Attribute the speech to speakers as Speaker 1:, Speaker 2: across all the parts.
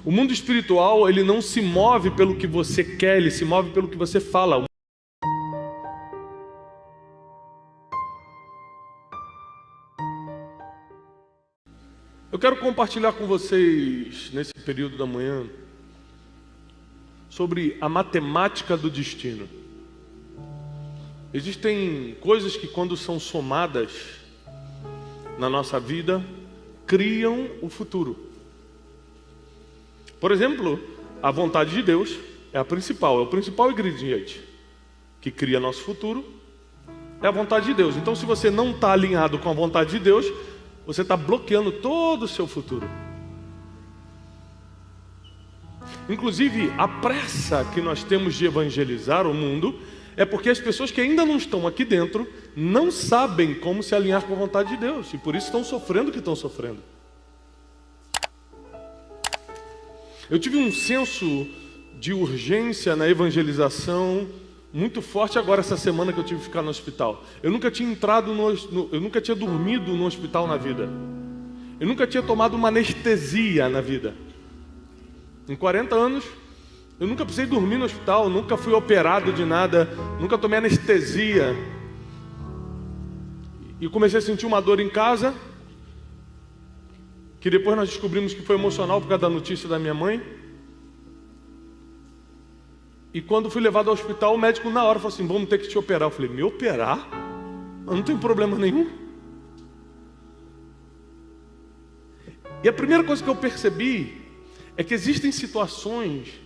Speaker 1: O mundo espiritual, ele não se move pelo que você quer, ele se move pelo que você fala. Eu quero compartilhar com vocês, nesse período da manhã, sobre a matemática do destino. Existem coisas que, quando são somadas na nossa vida, criam o futuro. Por exemplo, a vontade de Deus é o principal ingrediente que cria nosso futuro, é a vontade de Deus. Então, se você não está alinhado com a vontade de Deus, você está bloqueando todo o seu futuro. Inclusive, a pressa que nós temos de evangelizar o mundo é porque as pessoas que ainda não estão aqui dentro não sabem como se alinhar com a vontade de Deus, e por isso estão sofrendo o que estão sofrendo. Eu tive um senso de urgência na evangelização muito forte agora essa semana que eu tive que ficar no hospital. Eu nunca tinha eu nunca tinha dormido no hospital na vida. Eu nunca tinha tomado uma anestesia na vida. Em 40 anos, eu nunca precisei dormir no hospital, nunca fui operado de nada, nunca tomei anestesia. E comecei a sentir uma dor em casa, que depois nós descobrimos que foi emocional por causa da notícia da minha mãe. E quando fui levado ao hospital, o médico na hora falou assim: vamos ter que te operar. Eu falei: me operar? Eu não tenho problema nenhum. E a primeira coisa que eu percebi é que existem situações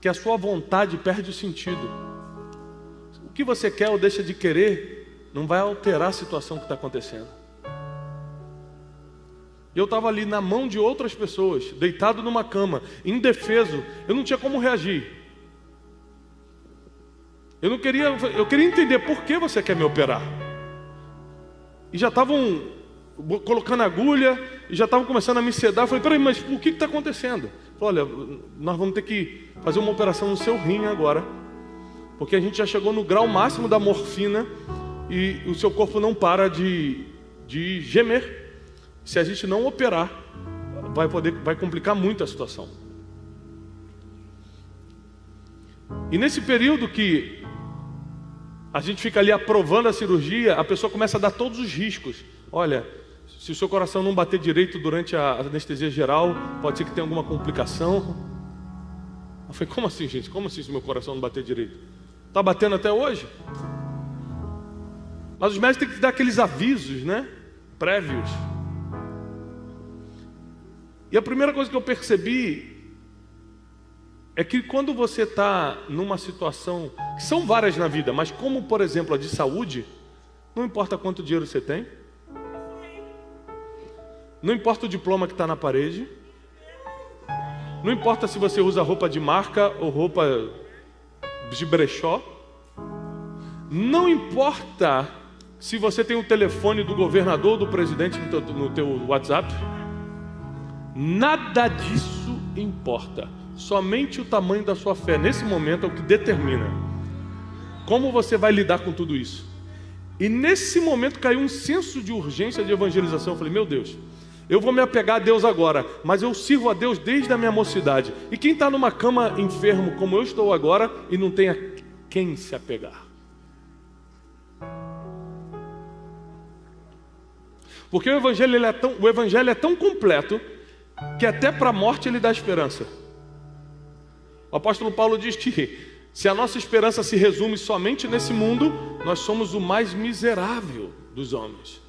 Speaker 1: que a sua vontade perde o sentido. O que você quer ou deixa de querer não vai alterar a situação que está acontecendo. Eu estava ali na mão de outras pessoas, deitado numa cama, indefeso. Eu não tinha como reagir. Eu queria entender por que você quer me operar. E já estavam colocando agulha, e já estavam começando a me sedar. Eu falei: peraí, mas o que está acontecendo? Eu falei: olha, nós vamos ter que fazer uma operação no seu rim agora, porque a gente já chegou no grau máximo da morfina e o seu corpo não para de gemer. Se a gente não operar, vai complicar muito a situação. E nesse período que a gente fica ali aprovando a cirurgia, a pessoa começa a dar todos os riscos. Olha, se o seu coração não bater direito durante a anestesia geral, pode ser que tenha alguma complicação. Eu falei: como assim, gente? Como assim se meu coração não bater direito? Está batendo até hoje? Mas os médicos têm que dar aqueles avisos, né? Prévios. E a primeira coisa que eu percebi é que quando você está numa situação, que são várias na vida, mas como, por exemplo, a de saúde, não importa quanto dinheiro você tem, não importa o diploma que está na parede, não importa se você usa roupa de marca ou roupa de brechó, não importa se você tem o telefone do governador ou do presidente no teu WhatsApp, nada disso importa. Somente o tamanho da sua fé nesse momento é o que determina como você vai lidar com tudo isso. E nesse momento caiu um senso de urgência de evangelização. Eu falei: meu Deus, eu vou me apegar a Deus agora, mas eu sirvo a Deus desde a minha mocidade. E quem está numa cama enfermo como eu estou agora e não tem a quem se apegar? Porque o evangelho é tão completo que até para a morte ele dá esperança. O apóstolo Paulo diz que se a nossa esperança se resume somente nesse mundo, nós somos o mais miserável dos homens.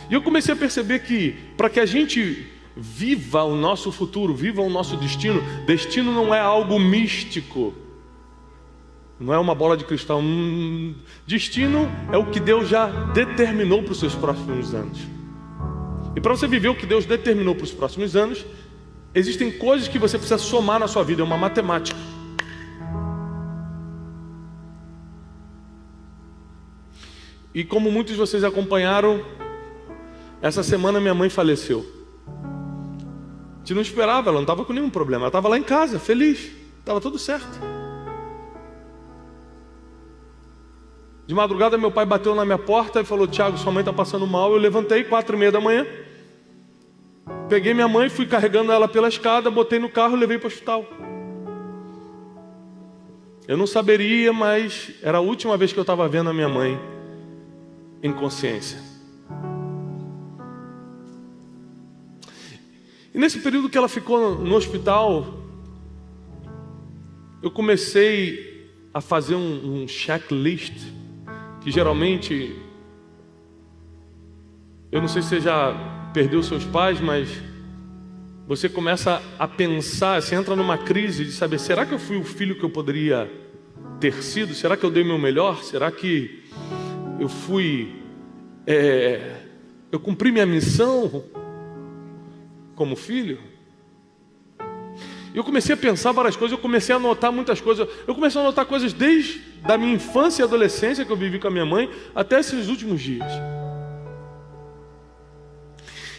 Speaker 1: E eu comecei a perceber que para que a gente viva o nosso futuro, viva o nosso destino, destino não é algo místico, não é uma bola de cristal. Destino é o que Deus já determinou para os seus próximos anos. E para você viver o que Deus determinou para os próximos anos, existem coisas que você precisa somar na sua vida, é uma matemática. E como muitos de vocês acompanharam, essa semana minha mãe faleceu. A gente não esperava, ela não estava com nenhum problema, ela estava lá em casa, feliz, estava tudo certo. De madrugada meu pai bateu na minha porta e falou: Tiago, sua mãe está passando mal. Eu levantei 4h30 da manhã. peguei minha mãe, fui carregando ela pela escada, botei no carro e levei para o hospital. Eu não saberia, mas era a última vez que eu estava vendo a minha mãe em consciência. E nesse período que ela ficou no hospital, eu comecei a fazer um checklist, que geralmente, eu não sei se você já perdeu seus pais, mas você começa a pensar, você entra numa crise de saber, será que eu fui o filho que eu poderia ter sido? Será que eu dei meu melhor? Será que eu fui, eu cumpri minha missão como filho? E eu comecei a pensar várias coisas, eu comecei a anotar muitas coisas. Eu comecei a anotar coisas desde a minha infância e adolescência, que eu vivi com a minha mãe, até esses últimos dias.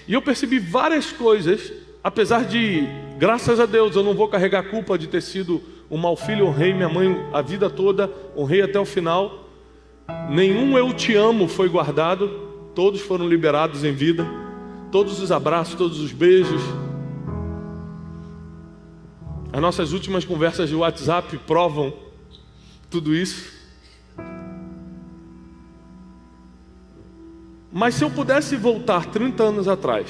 Speaker 1: E eu percebi várias coisas, apesar de, graças a Deus, eu não vou carregar a culpa de ter sido um mau filho. Honrei minha mãe a vida toda, honrei até o final. Nenhum eu te amo foi guardado, todos foram liberados em vida. Todos os abraços, todos os beijos. As nossas últimas conversas de WhatsApp provam tudo isso. Mas se eu pudesse voltar 30 anos atrás,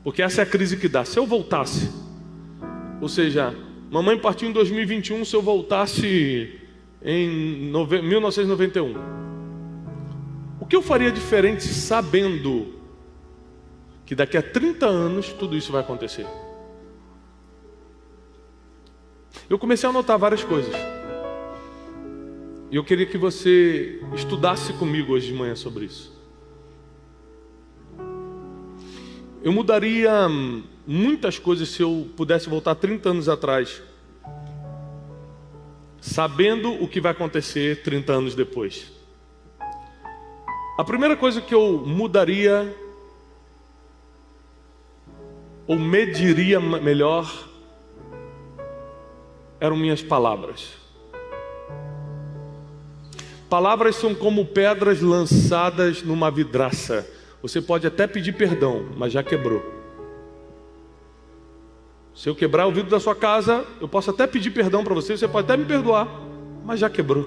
Speaker 1: porque essa é a crise que dá, se eu voltasse, ou seja, mamãe partiu em 2021, se eu voltasse em 1991, o que eu faria diferente sabendo que daqui a 30 anos tudo isso vai acontecer? Eu comecei a anotar várias coisas. E eu queria que você estudasse comigo hoje de manhã sobre isso. Eu mudaria muitas coisas se eu pudesse voltar 30 anos atrás, sabendo o que vai acontecer 30 anos depois. A primeira coisa que eu mudaria, ou mediria melhor, eram minhas palavras. Palavras são como pedras lançadas numa vidraça. Você pode até pedir perdão, mas já quebrou. Se eu quebrar o vidro da sua casa, eu posso até pedir perdão para você, você pode até me perdoar, mas já quebrou.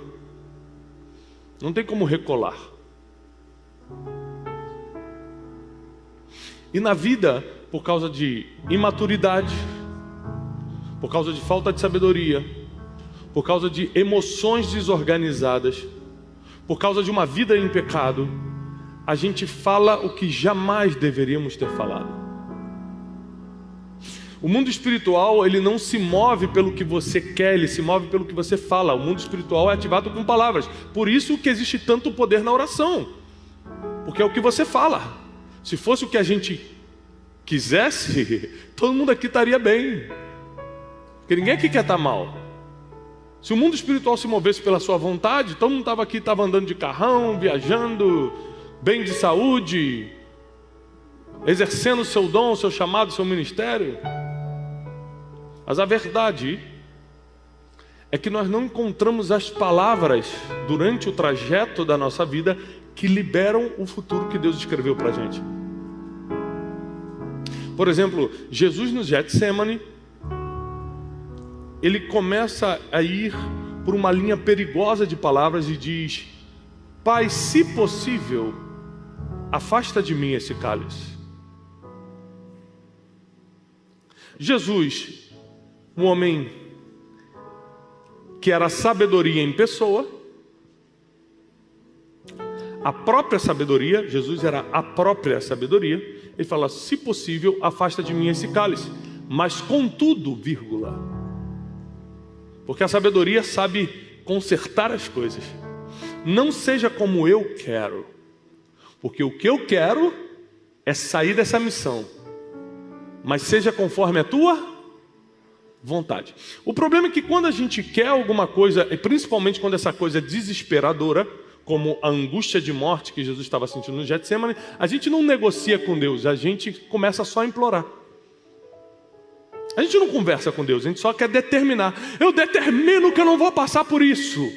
Speaker 1: Não tem como recolar. E na vida, por causa de imaturidade, por causa de falta de sabedoria, por causa de emoções desorganizadas, por causa de uma vida em pecado, a gente fala o que jamais deveríamos ter falado. O mundo espiritual, ele não se move pelo que você quer, ele se move pelo que você fala. O mundo espiritual é ativado com palavras. Por isso que existe tanto poder na oração, porque é o que você fala. Se fosse o que a gente quisesse, todo mundo aqui estaria bem. Porque ninguém aqui quer estar mal. Se o mundo espiritual se movesse pela sua vontade, todo mundo estava aqui, estava andando de carrão, viajando, bem de saúde, exercendo o seu dom, o seu chamado, o seu ministério. Mas a verdade é que nós não encontramos as palavras durante o trajeto da nossa vida que liberam o futuro que Deus escreveu para a gente. Por exemplo, Jesus no Getsemane, ele começa a ir por uma linha perigosa de palavras e diz: Pai, se possível, afasta de mim esse cálice. Jesus, um homem que era sabedoria em pessoa, a própria sabedoria, Jesus era a própria sabedoria, ele fala: se possível, afasta de mim esse cálice, mas contudo, vírgula, porque a sabedoria sabe consertar as coisas. Não seja como eu quero, porque o que eu quero é sair dessa missão, mas seja conforme a tua vontade. O problema é que quando a gente quer alguma coisa, e principalmente quando essa coisa é desesperadora, como a angústia de morte que Jesus estava sentindo no Getsemane, a gente não negocia com Deus, a gente começa só a implorar. A gente não conversa com Deus, a gente só quer determinar. Eu determino que eu não vou passar por isso.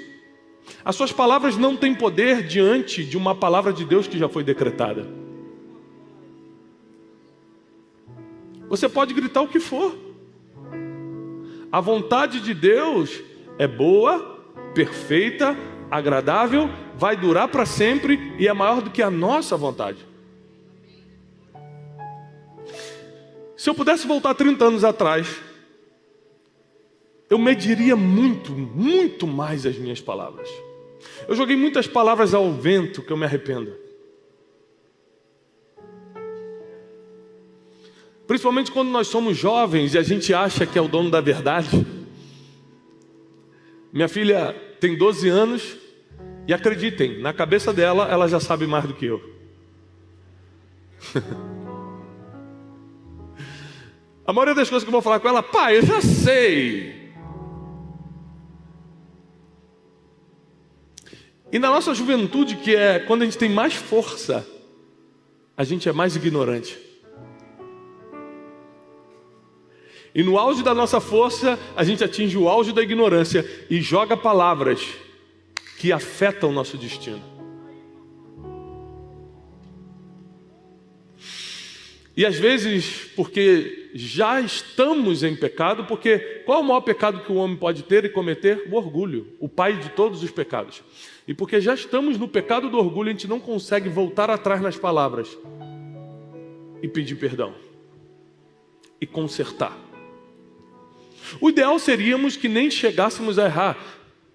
Speaker 1: As suas palavras não têm poder diante de uma palavra de Deus que já foi decretada. Você pode gritar o que for. A vontade de Deus é boa, perfeita, agradável, vai durar para sempre e é maior do que a nossa vontade. Se eu pudesse voltar 30 anos atrás, eu mediria muito, muito mais as minhas palavras. Eu joguei muitas palavras ao vento que eu me arrependo. Principalmente quando nós somos jovens e a gente acha que é o dono da verdade. Minha filha tem 12 anos e acreditem, na cabeça dela, ela já sabe mais do que eu. A maioria das coisas que eu vou falar com ela, pai, eu já sei. E na nossa juventude, que é quando a gente tem mais força, a gente é mais ignorante. E no auge da nossa força, a gente atinge o auge da ignorância e joga palavras que afetam o nosso destino. E às vezes, porque já estamos em pecado, porque qual é o maior pecado que o homem pode ter e cometer? O orgulho, o pai de todos os pecados. E porque já estamos no pecado do orgulho, a gente não consegue voltar atrás nas palavras e pedir perdão e consertar. O ideal seríamos que nem chegássemos a errar.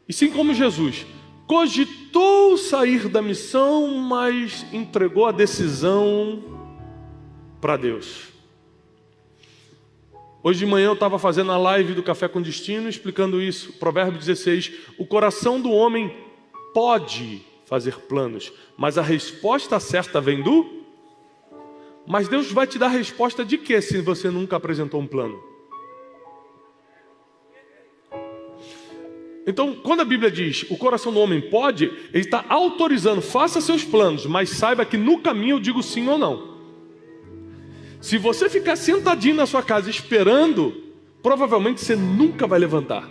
Speaker 1: E sim como Jesus cogitou sair da missão, mas entregou a decisão para Deus. Hoje de manhã eu estava fazendo a live do Café com Destino, explicando isso. Provérbio 16, o coração do homem pode fazer planos, mas a resposta certa vem do... Mas Deus vai te dar a resposta de quê se você nunca apresentou um plano? Então, quando a Bíblia diz o coração do homem pode, ele está autorizando, faça seus planos, mas saiba que no caminho eu digo sim ou não. Se você ficar sentadinho na sua casa esperando, provavelmente você nunca vai levantar.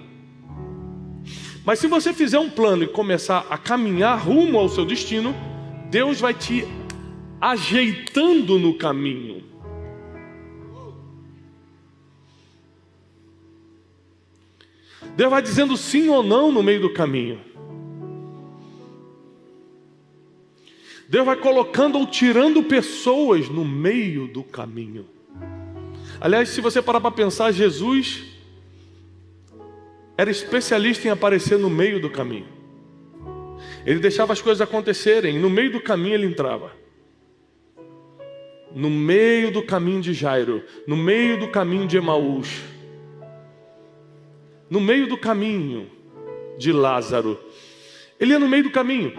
Speaker 1: Mas se você fizer um plano e começar a caminhar rumo ao seu destino, Deus vai te ajeitando no caminho. Deus vai dizendo sim ou não no meio do caminho. Deus vai colocando ou tirando pessoas no meio do caminho. Aliás, se você parar para pensar, Jesus era especialista em aparecer no meio do caminho. Ele deixava as coisas acontecerem, no meio do caminho ele entrava. No meio do caminho de Jairo, no meio do caminho de Emaús, no meio do caminho de Lázaro. Ele ia no meio do caminho,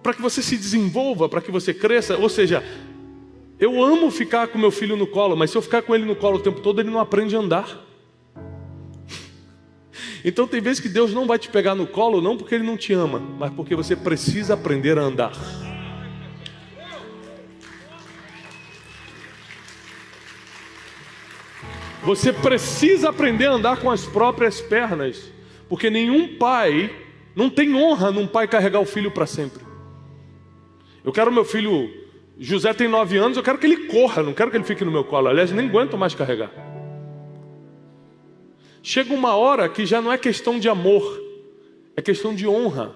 Speaker 1: para que você se desenvolva, para que você cresça. Ou seja, eu amo ficar com meu filho no colo, mas se eu ficar com ele no colo o tempo todo, ele não aprende a andar. Então tem vezes que Deus não vai te pegar no colo, não porque Ele não te ama, mas porque você precisa aprender a andar. Você precisa aprender a andar com as próprias pernas, porque nenhum pai, não tem honra num pai carregar o filho para sempre. Eu quero meu filho, José tem 9 anos, eu quero que ele corra, não quero que ele fique no meu colo. Aliás, nem aguento mais carregar. Chega uma hora que já não é questão de amor, é questão de honra.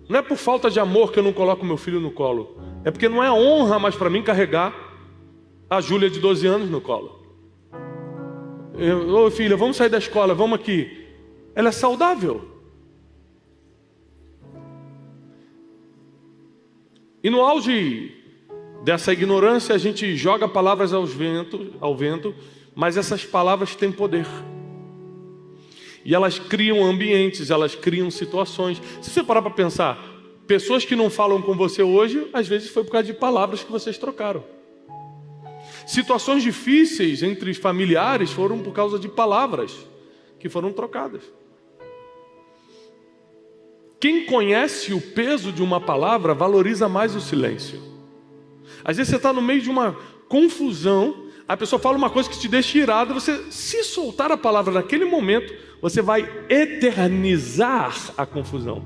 Speaker 1: Não é por falta de amor que eu não coloco meu filho no colo, é porque não é honra mais para mim carregar a Júlia de 12 anos no colo. Ô filha, vamos sair da escola, vamos aqui. Ela é saudável. E no auge dessa ignorância, a gente joga palavras ao vento, mas essas palavras têm poder. E elas criam ambientes, elas criam situações. Se você parar para pensar, pessoas que não falam com você hoje, às vezes foi por causa de palavras que vocês trocaram. Situações difíceis entre familiares foram por causa de palavras que foram trocadas. Quem conhece o peso de uma palavra valoriza mais o silêncio. Às vezes você está no meio de uma confusão, a pessoa fala uma coisa que te deixa irado, você, se soltar a palavra naquele momento, você vai eternizar a confusão.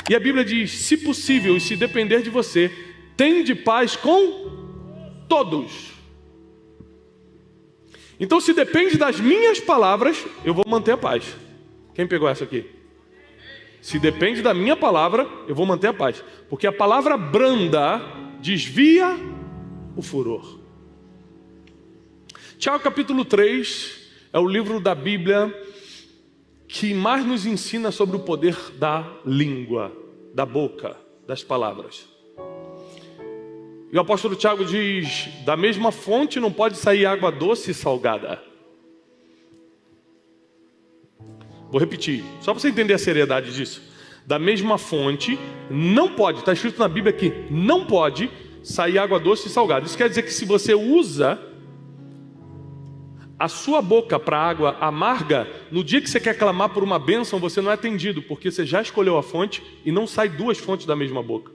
Speaker 1: E a Bíblia diz, se possível e se depender de você, tende paz com... todos. Então, se depende das minhas palavras, eu vou manter a paz. Quem pegou essa aqui? Se depende da minha palavra, eu vou manter a paz. Porque a palavra branda desvia o furor. Tiago capítulo 3 é o livro da Bíblia que mais nos ensina sobre o poder da língua, da boca, das palavras. E o apóstolo Tiago diz: da mesma fonte não pode sair água doce e salgada. Vou repetir, só para você entender a seriedade disso. Da mesma fonte não pode, está escrito na Bíblia aqui, não pode sair água doce e salgada. Isso quer dizer que se você usa a sua boca para água amarga, no dia que você quer clamar por uma bênção, você não é atendido, porque você já escolheu a fonte e não sai duas fontes da mesma boca.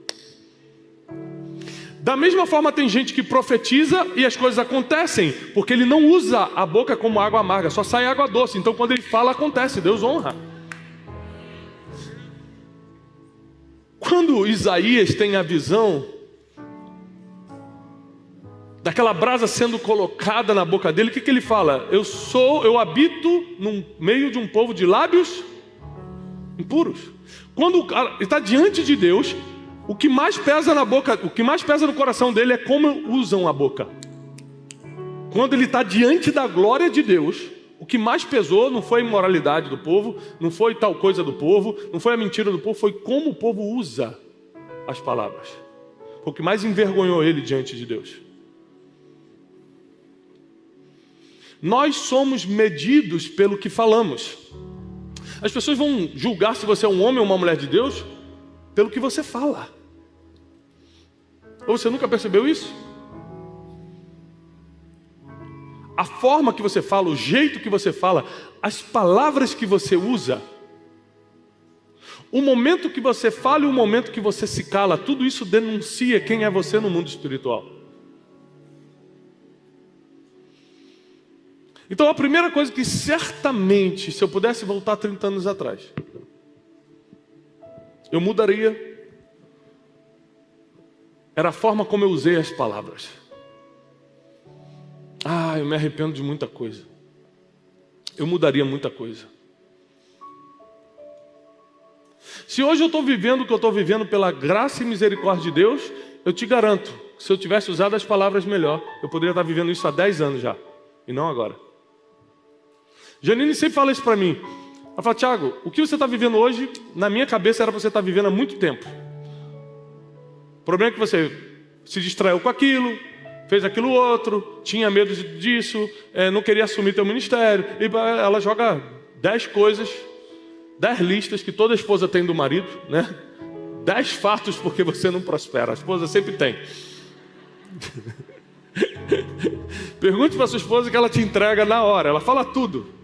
Speaker 1: Da mesma forma, tem gente que profetiza e as coisas acontecem, porque ele não usa a boca como água amarga, só sai água doce. Então quando ele fala, acontece, Deus honra. Quando Isaías tem a visão daquela brasa sendo colocada na boca dele, o que ele fala? Eu habito no meio de um povo de lábios impuros. Quando o cara está diante de Deus, o que mais pesa na boca, o que mais pesa no coração dele é como usam a boca. Quando ele está diante da glória de Deus, o que mais pesou não foi a imoralidade do povo, não foi tal coisa do povo, não foi a mentira do povo, foi como o povo usa as palavras. Foi o que mais envergonhou ele diante de Deus. Nós somos medidos pelo que falamos. As pessoas vão julgar se você é um homem ou uma mulher de Deus pelo que você fala. Ou você nunca percebeu isso? A forma que você fala, o jeito que você fala, as palavras que você usa, o momento que você fala e o momento que você se cala, tudo isso denuncia quem é você no mundo espiritual. Então a primeira coisa que certamente, se eu pudesse voltar 30 anos atrás, eu mudaria, era a forma como eu usei as palavras. Eu me arrependo de muita coisa. Eu mudaria muita coisa. Se hoje eu estou vivendo o que eu estou vivendo pela graça e misericórdia de Deus, eu te garanto, que se eu tivesse usado as palavras melhor, eu poderia estar vivendo isso há 10 anos já, e não agora. Janine sempre fala isso para mim. Ela fala: Tiago, o que você está vivendo hoje, na minha cabeça era para você estar vivendo há muito tempo. O problema é que você se distraiu com aquilo, fez aquilo outro, tinha medo disso, não queria assumir teu ministério. E ela joga 10 coisas, 10 listas que toda esposa tem do marido, né? 10 fatos porque você não prospera. A esposa sempre tem. Pergunte para sua esposa que ela te entrega na hora, ela fala tudo.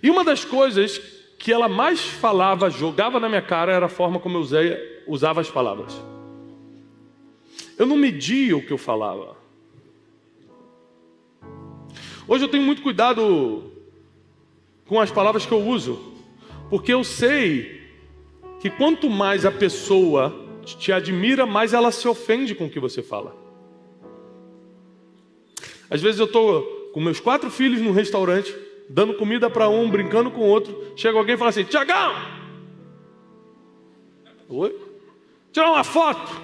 Speaker 1: E uma das coisas que ela mais falava, jogava na minha cara, era a forma como eu usava as palavras. Eu não media o que eu falava. Hoje eu tenho muito cuidado com as palavras que eu uso, porque eu sei que quanto mais a pessoa te admira, mais ela se ofende com o que você fala. Às vezes eu estou com meus 4 filhos num restaurante, dando comida para um, brincando com o outro. Chega alguém e fala assim: Tiagão! Oi? Tirar uma foto.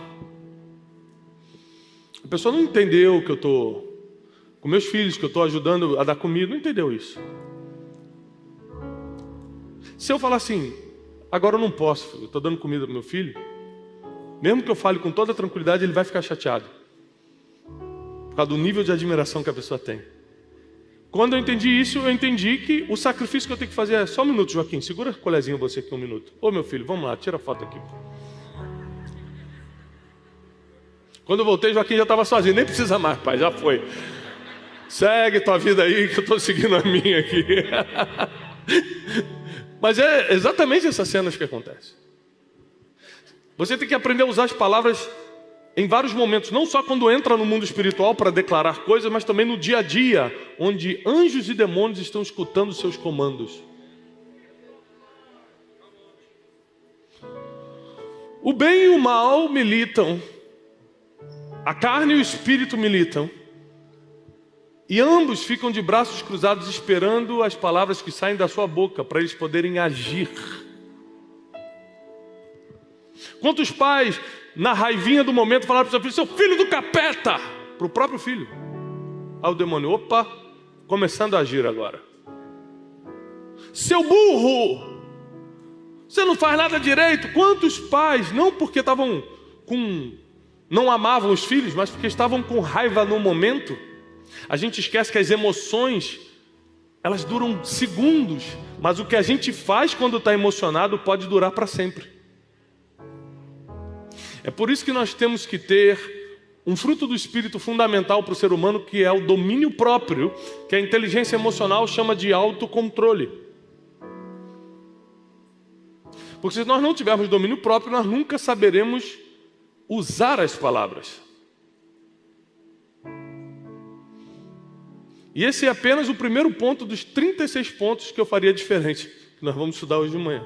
Speaker 1: A pessoa não entendeu que eu estou com meus filhos, que eu estou ajudando a dar comida. Não entendeu isso. Se eu falar assim: agora eu não posso, filho, eu estou dando comida para meu filho, mesmo que eu fale com toda tranquilidade, ele vai ficar chateado, por causa do nível de admiração que a pessoa tem. Quando eu entendi isso, eu entendi que o sacrifício que eu tenho que fazer é só um minuto, Joaquim, segura a colezinha você aqui 1 minuto. Ô meu filho, vamos lá, tira a foto aqui. Quando eu voltei, Joaquim já estava sozinho, nem precisa mais, pai, já foi. Segue tua vida aí, que eu estou seguindo a minha aqui. Mas é exatamente essas cenas que acontecem. Você tem que aprender a usar as palavras em vários momentos, não só quando entra no mundo espiritual para declarar coisas, mas também no dia a dia, onde anjos e demônios estão escutando seus comandos. O bem e o mal militam A carne e o espírito militam. E ambos ficam de braços cruzados esperando as palavras que saem da sua boca para eles poderem agir. Quantos pais, na raivinha do momento, falaram para o seu filho do capeta, para o próprio filho. Aí o demônio, opa, começando a agir agora. Seu burro, você não faz nada direito. Quantos pais, não porque estavam não amavam os filhos, mas porque estavam com raiva no momento. A gente esquece que as emoções, elas duram segundos, mas o que a gente faz quando está emocionado pode durar para sempre. É por isso que nós temos que ter um fruto do Espírito fundamental para o ser humano, que é o domínio próprio, que a inteligência emocional chama de autocontrole. Porque se nós não tivermos domínio próprio, nós nunca saberemos usar as palavras. E esse é apenas o primeiro ponto dos 36 pontos que eu faria diferente, que nós vamos estudar hoje de manhã.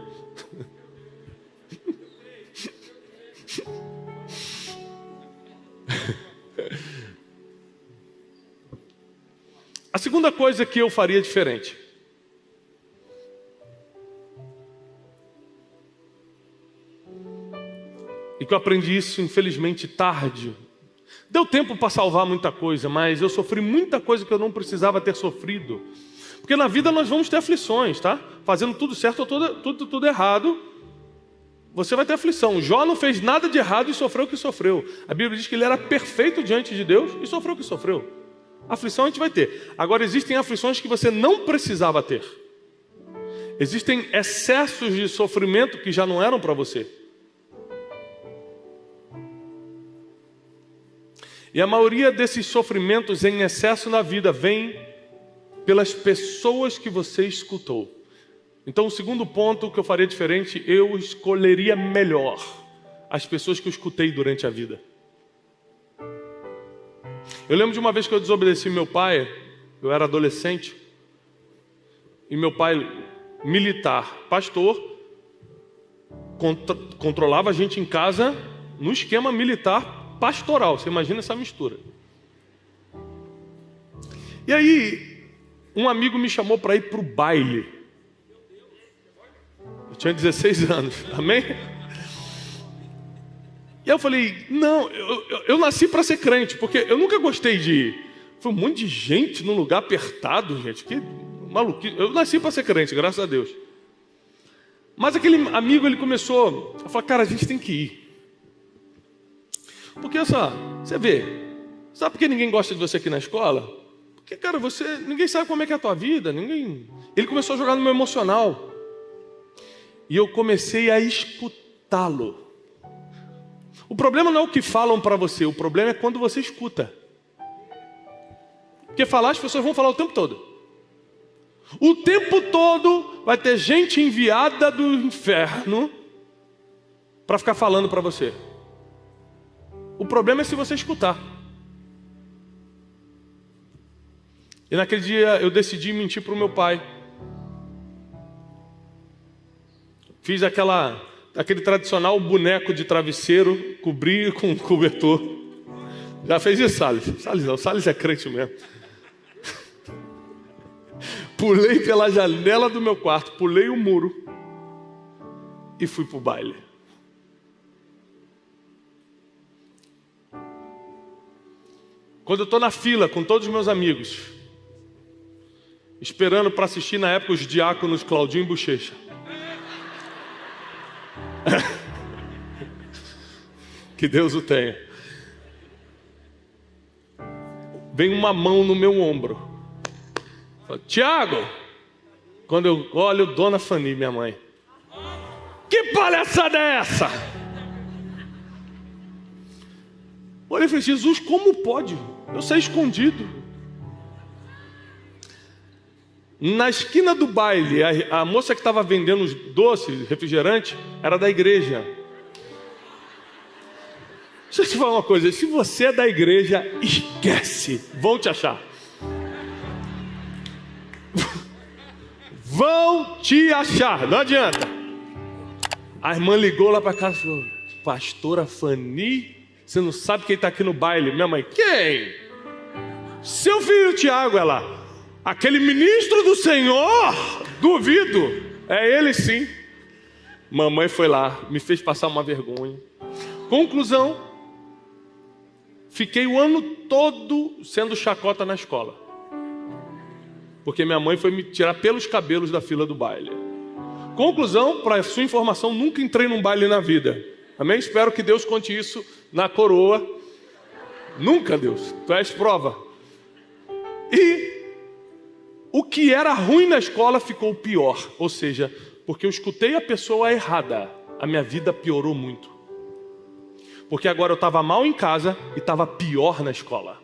Speaker 1: A segunda coisa que eu faria diferente. E que eu aprendi isso, infelizmente, tarde. Deu tempo para salvar muita coisa, mas eu sofri muita coisa que eu não precisava ter sofrido. Porque na vida nós vamos ter aflições, tá? Fazendo tudo certo ou tudo errado, você vai ter aflição. Jó não fez nada de errado e sofreu o que sofreu. A Bíblia diz que ele era perfeito diante de Deus e sofreu o que sofreu. Aflição a gente vai ter. Agora existem aflições que você não precisava ter. Existem excessos de sofrimento que já não eram para você. E a maioria desses sofrimentos em excesso na vida vem pelas pessoas que você escutou. Então, o segundo ponto que eu faria diferente, eu escolheria melhor as pessoas que eu escutei durante a vida. Eu lembro de uma vez que eu desobedeci meu pai, eu era adolescente, e meu pai, militar, pastor, controlava a gente em casa no esquema militar pastoral. Você imagina essa mistura. E aí, um amigo me chamou para ir para o baile. Eu tinha 16 anos, amém? E eu falei, não, eu nasci para ser crente, porque eu nunca gostei de ir. Foi um monte de gente num lugar apertado, gente, que maluquice. Eu nasci para ser crente, graças a Deus. Mas aquele amigo, ele começou a falar, cara, a gente tem que ir. Porque você vê, sabe por que ninguém gosta de você aqui na escola? Porque, cara, ninguém sabe como é que é a tua vida, Ele começou a jogar no meu emocional. E eu comecei a escutá-lo. O problema não é o que falam para você, o problema é quando você escuta. Porque falar, as pessoas vão falar o tempo todo. O tempo todo vai ter gente enviada do inferno para ficar falando para você. O problema é se você escutar. E naquele dia eu decidi mentir para o meu pai. Fiz aquele tradicional boneco de travesseiro, cobri com um cobertor. Já fez isso, Salles? Salles não, Salles é crente mesmo. Pulei pela janela do meu quarto, pulei o muro e fui para o baile. Quando eu estou na fila com todos os meus amigos, esperando para assistir na época os diáconos Claudinho e Bochecha. Que Deus o tenha. Vem uma mão no meu ombro. Fala, Tiago! Quando eu olho, Dona Fanny, minha mãe. Que palhaçada é essa? Olha, eu falei, Jesus, como pode? Eu saí escondido. Na esquina do baile, a moça que estava vendendo os doces, refrigerante, era da igreja. Deixa eu te falar uma coisa, se você é da igreja, esquece, vão te achar. Vão te achar, não adianta. A irmã ligou lá para casa e falou, pastora Fanny Você não sabe quem está aqui no baile? Minha mãe, quem? Seu filho Tiago, ela. Aquele ministro do Senhor? Duvido. É ele sim. Mamãe foi lá, me fez passar uma vergonha. Conclusão, fiquei o ano todo sendo chacota na escola. Porque minha mãe foi me tirar pelos cabelos da fila do baile. Conclusão, para sua informação, nunca entrei num baile na vida. Amém? Espero que Deus conte isso na coroa. Nunca, Deus. Tu és prova. E o que era ruim na escola ficou pior. Ou seja, porque eu escutei a pessoa errada, a minha vida piorou muito. Porque agora eu estava mal em casa e estava pior na escola.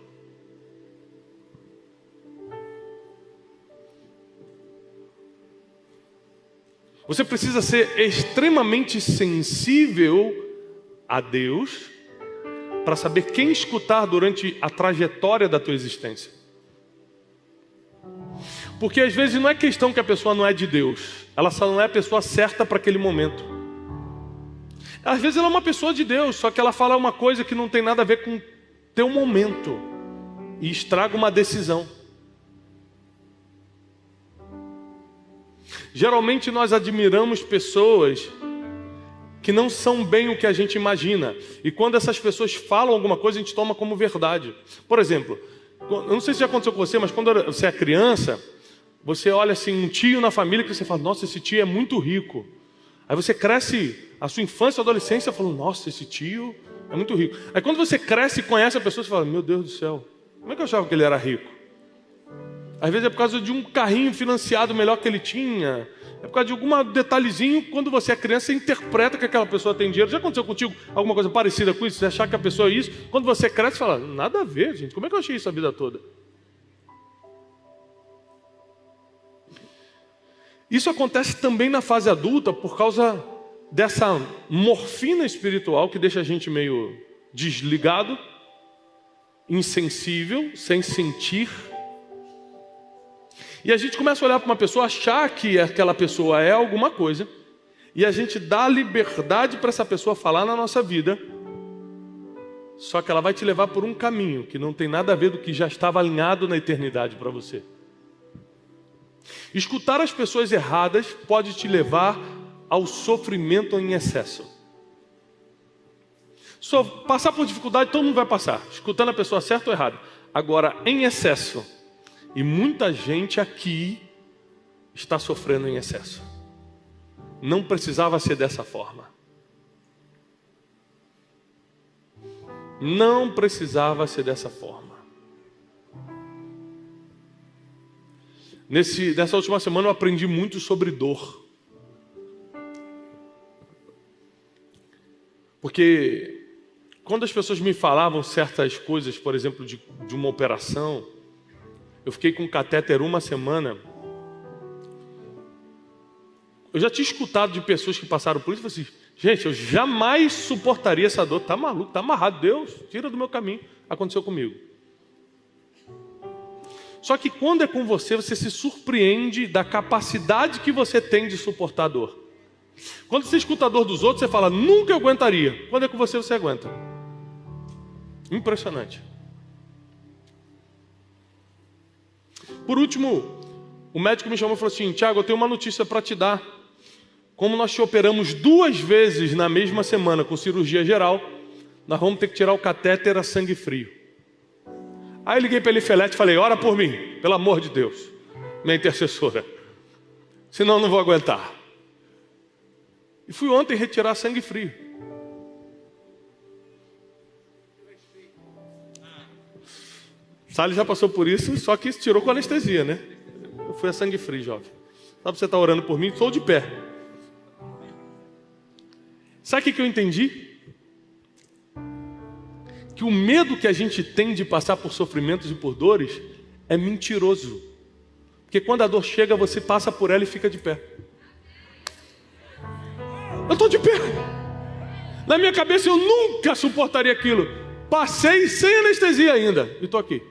Speaker 1: Você precisa ser extremamente sensível a Deus para saber quem escutar durante a trajetória da tua existência. Porque às vezes não é questão que a pessoa não é de Deus, ela só não é a pessoa certa para aquele momento. Às vezes ela é uma pessoa de Deus, só que ela fala uma coisa que não tem nada a ver com o teu momento e estraga uma decisão. Geralmente nós admiramos pessoas que não são bem o que a gente imagina. E quando essas pessoas falam alguma coisa, a gente toma como verdade. Por exemplo, eu não sei se já aconteceu com você, mas quando você é criança, você olha assim, um tio na família que você fala, nossa, esse tio é muito rico. Aí você cresce, a sua infância e adolescência, falando, nossa, esse tio é muito rico. Aí quando você cresce e conhece a pessoa, você fala, meu Deus do céu, como é que eu achava que ele era rico? Às vezes é por causa de um carrinho financiado melhor que ele tinha. É por causa de algum detalhezinho. Quando você é criança, você interpreta que aquela pessoa tem dinheiro. Já aconteceu contigo alguma coisa parecida com isso? Você achar que a pessoa é isso. Quando você cresce, você fala, nada a ver, gente. Como é que eu achei isso a vida toda? Isso acontece também na fase adulta por causa dessa morfina espiritual que deixa a gente meio desligado, insensível, sem sentir. E a gente começa a olhar para uma pessoa, achar que aquela pessoa é alguma coisa, e a gente dá liberdade para essa pessoa falar na nossa vida, só que ela vai te levar por um caminho que não tem nada a ver do que já estava alinhado na eternidade para você. Escutar as pessoas erradas pode te levar ao sofrimento em excesso. Só passar por dificuldade todo mundo vai passar, escutando a pessoa certa ou errada. Agora, em excesso, e muita gente aqui está sofrendo em excesso. Não precisava ser dessa forma. Não precisava ser dessa forma. Nessa última semana eu aprendi muito sobre dor. Porque quando as pessoas me falavam certas coisas, por exemplo, de uma operação, eu fiquei com catéter uma semana. Eu já tinha escutado de pessoas que passaram por isso e falei assim, gente, eu jamais suportaria essa dor. Tá maluco, tá amarrado. Deus, tira do meu caminho. Aconteceu comigo. Só que quando é com você, você se surpreende da capacidade que você tem de suportar a dor. Quando você escuta a dor dos outros, você fala, nunca eu aguentaria. Quando é com você, você aguenta. Impressionante. Por último, o médico me chamou e falou assim, Tiago, eu tenho uma notícia para te dar. Como nós te operamos 2 vezes na mesma semana com cirurgia geral, nós vamos ter que tirar o catéter a sangue frio. Aí eu liguei para Elifelete e falei, ora por mim, pelo amor de Deus, minha intercessora. Senão eu não vou aguentar. E fui ontem retirar sangue frio. Salles já passou por isso, só que isso tirou com anestesia, né? Eu fui a sangue frio, jovem. Sabe, você está orando por mim? Estou de pé. Sabe o que eu entendi? Que o medo que a gente tem de passar por sofrimentos e por dores é mentiroso. Porque quando a dor chega, você passa por ela e fica de pé. Eu estou de pé. Na minha cabeça eu nunca suportaria aquilo. Passei sem anestesia ainda e estou aqui.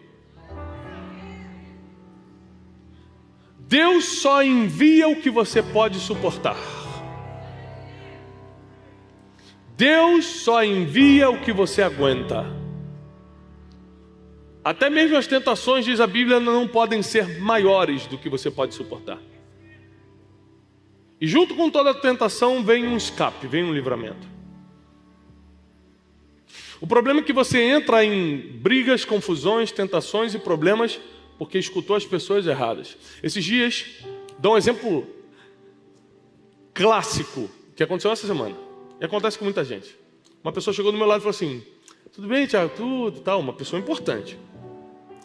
Speaker 1: Deus só envia o que você pode suportar. Deus só envia o que você aguenta. Até mesmo as tentações, diz a Bíblia, não podem ser maiores do que você pode suportar. E junto com toda a tentação vem um escape, vem um livramento. O problema é que você entra em brigas, confusões, tentações e problemas porque escutou as pessoas erradas. Esses dias, dou um exemplo clássico que aconteceu essa semana. E acontece com muita gente. Uma pessoa chegou do meu lado e falou assim: tudo bem, Tiago? Tudo, tal. Uma pessoa importante.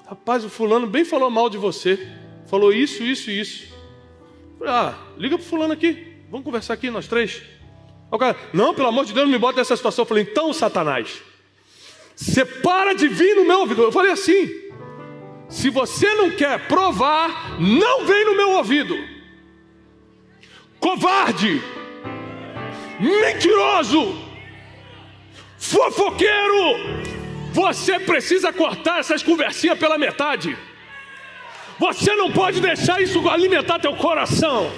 Speaker 1: Rapaz, o fulano bem falou mal de você. Falou isso, isso e isso. Falei, liga pro fulano aqui. Vamos conversar aqui, nós três. O cara, não, pelo amor de Deus, não me bota nessa situação. Eu falei, então, Satanás, você para de vir no meu ouvido. Eu falei assim: se você não quer provar, não vem no meu ouvido. Covarde, mentiroso, fofoqueiro, você precisa cortar essas conversinhas pela metade. Você não pode deixar isso alimentar teu coração.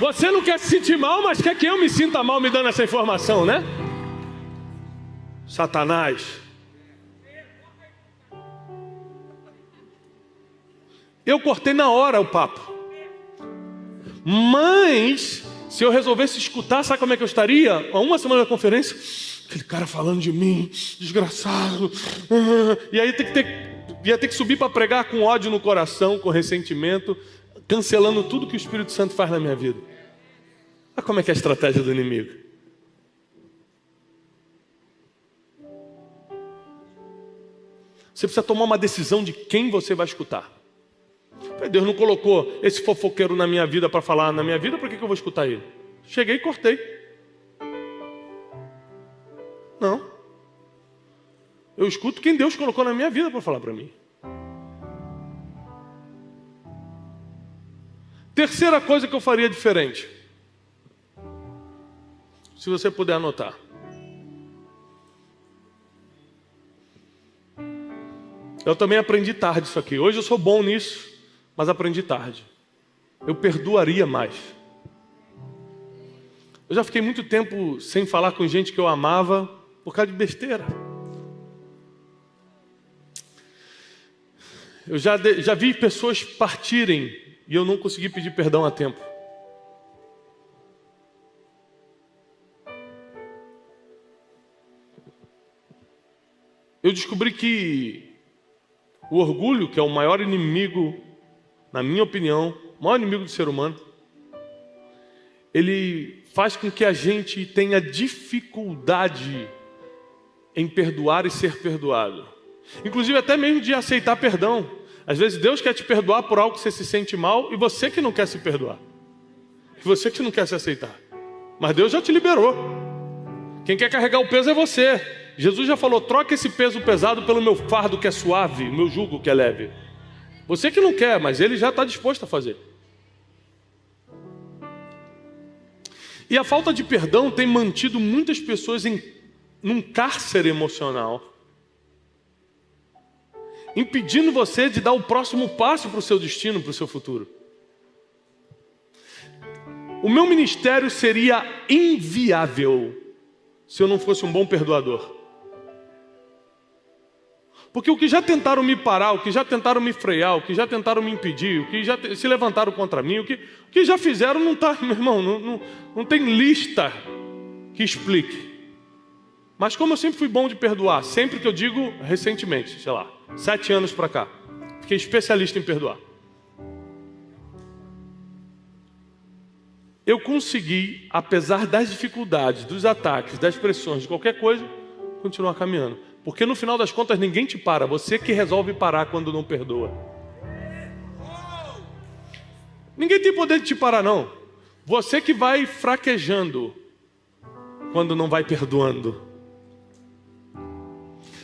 Speaker 1: Você não quer se sentir mal, mas quer que eu me sinta mal me dando essa informação, né? Satanás. Eu cortei na hora o papo. Mas, se eu resolvesse escutar, sabe como é que eu estaria? Há uma semana da conferência, aquele cara falando de mim, desgraçado. E aí ia ter que subir para pregar com ódio no coração, com ressentimento, cancelando tudo que o Espírito Santo faz na minha vida. Olha como é que é a estratégia do inimigo. Você precisa tomar uma decisão de quem você vai escutar. Deus não colocou esse fofoqueiro na minha vida para falar na minha vida, por que eu vou escutar ele? Cheguei e cortei. Não. Eu escuto quem Deus colocou na minha vida para falar para mim. Terceira coisa que eu faria diferente. Se você puder anotar. Eu também aprendi tarde isso aqui. Hoje eu sou bom nisso, mas aprendi tarde. Eu perdoaria mais. Eu já fiquei muito tempo sem falar com gente que eu amava por causa de besteira. Eu já vi pessoas partirem e eu não consegui pedir perdão a tempo. Eu descobri que o orgulho, que é o maior inimigo, na minha opinião, o maior inimigo do ser humano, ele faz com que a gente tenha dificuldade em perdoar e ser perdoado. Inclusive até mesmo de aceitar perdão. Às vezes Deus quer te perdoar por algo que você se sente mal e você que não quer se perdoar. E você que não quer se aceitar. Mas Deus já te liberou. Quem quer carregar o peso é você. Jesus já falou, troca esse peso pesado pelo meu fardo que é suave, o meu jugo que é leve. Você que não quer, mas Ele já está disposto a fazer. E a falta de perdão tem mantido muitas pessoas num cárcere emocional, impedindo você de dar o próximo passo para o seu destino, para o seu futuro. O meu ministério seria inviável se eu não fosse um bom perdoador. Porque o que já tentaram me parar, o que já tentaram me frear, o que já tentaram me impedir, o que já se levantaram contra mim, o que já fizeram não está, meu irmão, não tem lista que explique. Mas como eu sempre fui bom de perdoar, sempre que eu digo recentemente, sei lá, 7 anos para cá, fiquei especialista em perdoar. Eu consegui, apesar das dificuldades, dos ataques, das pressões, de qualquer coisa, continuar caminhando. Porque no final das contas ninguém te para, você que resolve parar quando não perdoa. Ninguém tem poder de te parar não. Você que vai fraquejando quando não vai perdoando.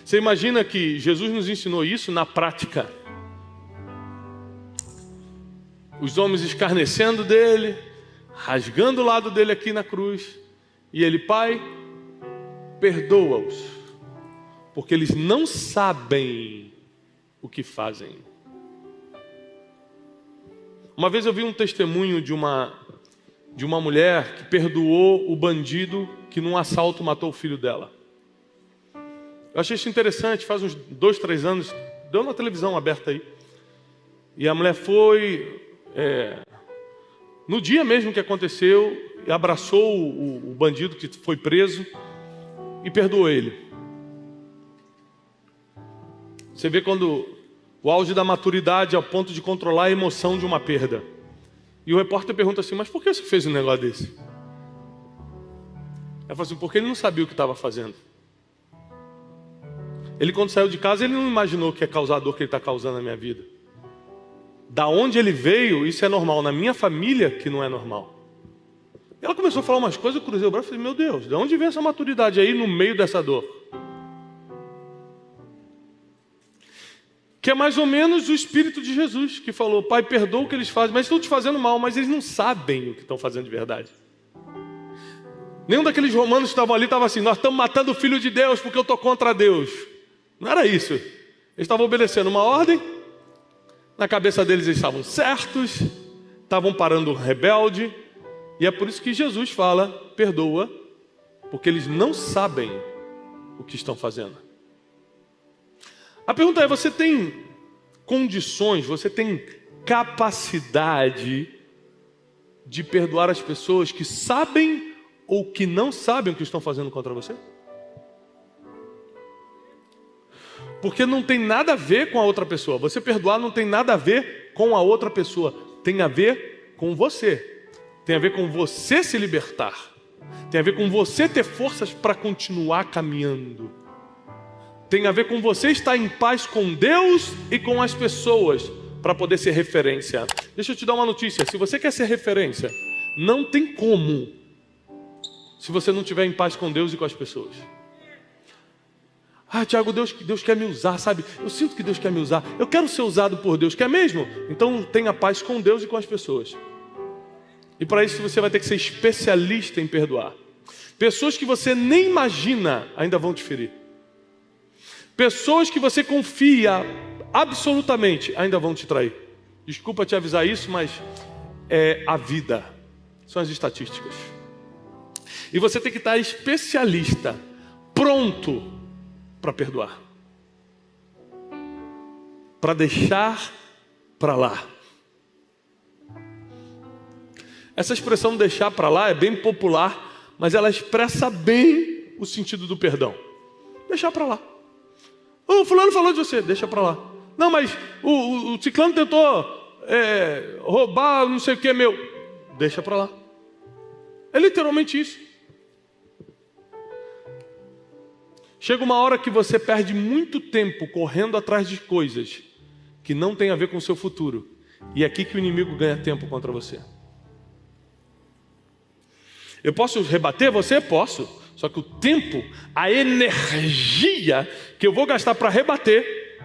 Speaker 1: Você imagina que Jesus nos ensinou isso na prática. Os homens escarnecendo dele, rasgando o lado dele aqui na cruz. E ele, Pai, perdoa-os, porque eles não sabem o que fazem. Uma vez eu vi um testemunho de uma mulher que perdoou o bandido que num assalto matou o filho dela. Eu achei isso interessante, faz uns 2, 3 anos, deu na televisão aberta aí. E a mulher foi, no dia mesmo que aconteceu, abraçou o bandido que foi preso e perdoou ele. Você vê quando o auge da maturidade ao ponto de controlar a emoção de uma perda. E o repórter pergunta assim, mas por que você fez um negócio desse? Ela falou assim, porque ele não sabia o que estava fazendo. Ele, quando saiu de casa, ele não imaginou que ia causar a dor que ele está causando na minha vida. Da onde ele veio, isso é normal. Na minha família, que não é normal. Ela começou a falar umas coisas, eu cruzei o braço e falei, meu Deus, de onde vem essa maturidade aí no meio dessa dor? Que é mais ou menos o Espírito de Jesus, que falou, Pai, perdoa o que eles fazem, mas estão te fazendo mal, mas eles não sabem o que estão fazendo de verdade. Nenhum daqueles romanos que estavam ali estava assim, nós estamos matando o Filho de Deus porque eu estou contra Deus. Não era isso. Eles estavam obedecendo uma ordem, na cabeça deles eles estavam certos, estavam parando o rebelde, e é por isso que Jesus fala, perdoa, porque eles não sabem o que estão fazendo. A pergunta é, você tem condições, você tem capacidade de perdoar as pessoas que sabem ou que não sabem o que estão fazendo contra você? Porque não tem nada a ver com a outra pessoa. Você perdoar não tem nada a ver com a outra pessoa. Tem a ver com você. Tem a ver com você se libertar. Tem a ver com você ter forças para continuar caminhando. Tem a ver com você estar em paz com Deus e com as pessoas para poder ser referência. Deixa eu te dar uma notícia. Se você quer ser referência, não tem como se você não estiver em paz com Deus e com as pessoas. Ah, Tiago, Deus quer me usar, sabe? Eu sinto que Deus quer me usar. Eu quero ser usado por Deus. Quer mesmo? Então tenha paz com Deus e com as pessoas. E para isso você vai ter que ser especialista em perdoar. Pessoas que você nem imagina ainda vão te ferir. Pessoas que você confia absolutamente ainda vão te trair. Desculpa te avisar isso, mas é a vida. São as estatísticas. E você tem que estar especialista, pronto para perdoar, para deixar para lá. Essa expressão deixar para lá é bem popular, mas ela expressa bem o sentido do perdão. Deixar para lá. O fulano falou de você, deixa para lá. Não, mas o ciclano tentou roubar não sei o que meu. Deixa para lá. É literalmente isso. Chega uma hora que você perde muito tempo correndo atrás de coisas que não tem a ver com o seu futuro. E é aqui que o inimigo ganha tempo contra você. Eu posso rebater você? Posso. Só que o tempo, a energia que eu vou gastar para rebater,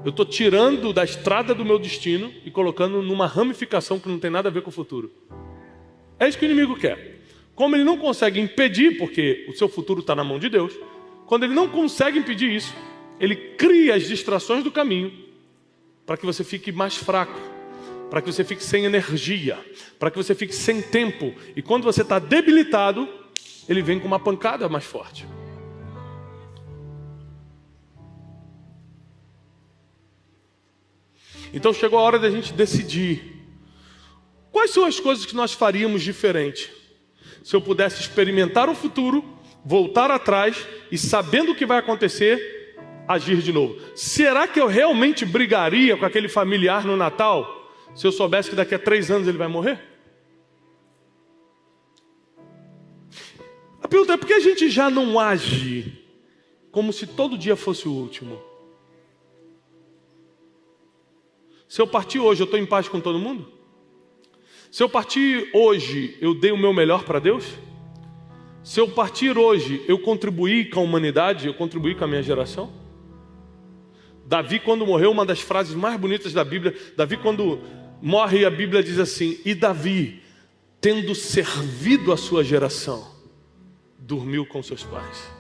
Speaker 1: eu estou tirando da estrada do meu destino e colocando numa ramificação que não tem nada a ver com o futuro. É isso que o inimigo quer. Como ele não consegue impedir, porque o seu futuro está na mão de Deus, quando ele não consegue impedir isso, ele cria as distrações do caminho para que você fique mais fraco, para que você fique sem energia, para que você fique sem tempo. E quando você está debilitado, ele vem com uma pancada mais forte. Então chegou a hora da gente decidir quais são as coisas que nós faríamos diferente se eu pudesse experimentar o futuro, voltar atrás e, sabendo o que vai acontecer, agir de novo. Será que eu realmente brigaria com aquele familiar no Natal se eu soubesse que daqui a 3 anos ele vai morrer? A pergunta é, por que a gente já não age como se todo dia fosse o último? Se eu partir hoje, eu estou em paz com todo mundo? Se eu partir hoje, eu dei o meu melhor para Deus? Se eu partir hoje, eu contribuí com a humanidade, eu contribuí com a minha geração? Davi, quando morreu, uma das frases mais bonitas da Bíblia, Davi, quando morre, a Bíblia diz assim, e Davi, tendo servido a sua geração, dormiu com seus pais.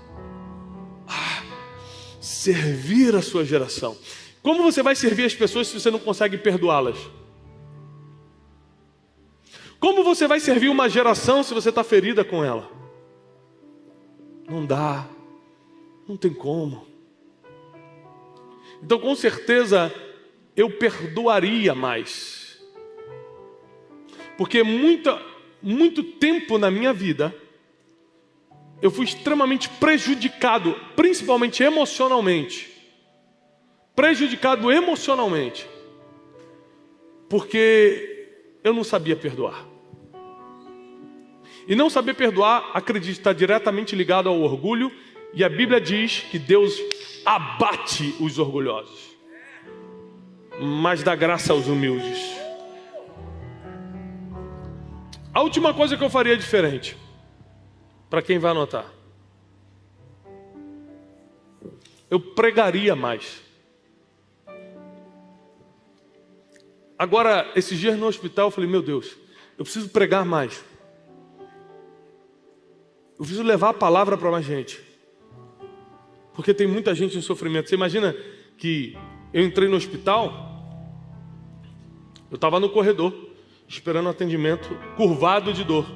Speaker 1: Servir a sua geração. Como você vai servir as pessoas se você não consegue perdoá-las? Como você vai servir uma geração se você está ferida com ela? Não dá, não tem como. Então, com certeza, eu perdoaria mais. Porque muito tempo na minha vida, eu fui extremamente prejudicado, principalmente emocionalmente. Prejudicado emocionalmente. Porque eu não sabia perdoar. E não saber perdoar, acredito, está diretamente ligado ao orgulho. E a Bíblia diz que Deus abate os orgulhosos, mas dá graça aos humildes. A última coisa que eu faria diferente, para quem vai anotar, eu pregaria mais. Agora, esses dias no hospital, eu falei, meu Deus, eu preciso pregar mais. Eu preciso levar a palavra para mais gente. Porque tem muita gente em sofrimento. Você imagina que eu entrei no hospital, eu estava no corredor, esperando atendimento, curvado de dor.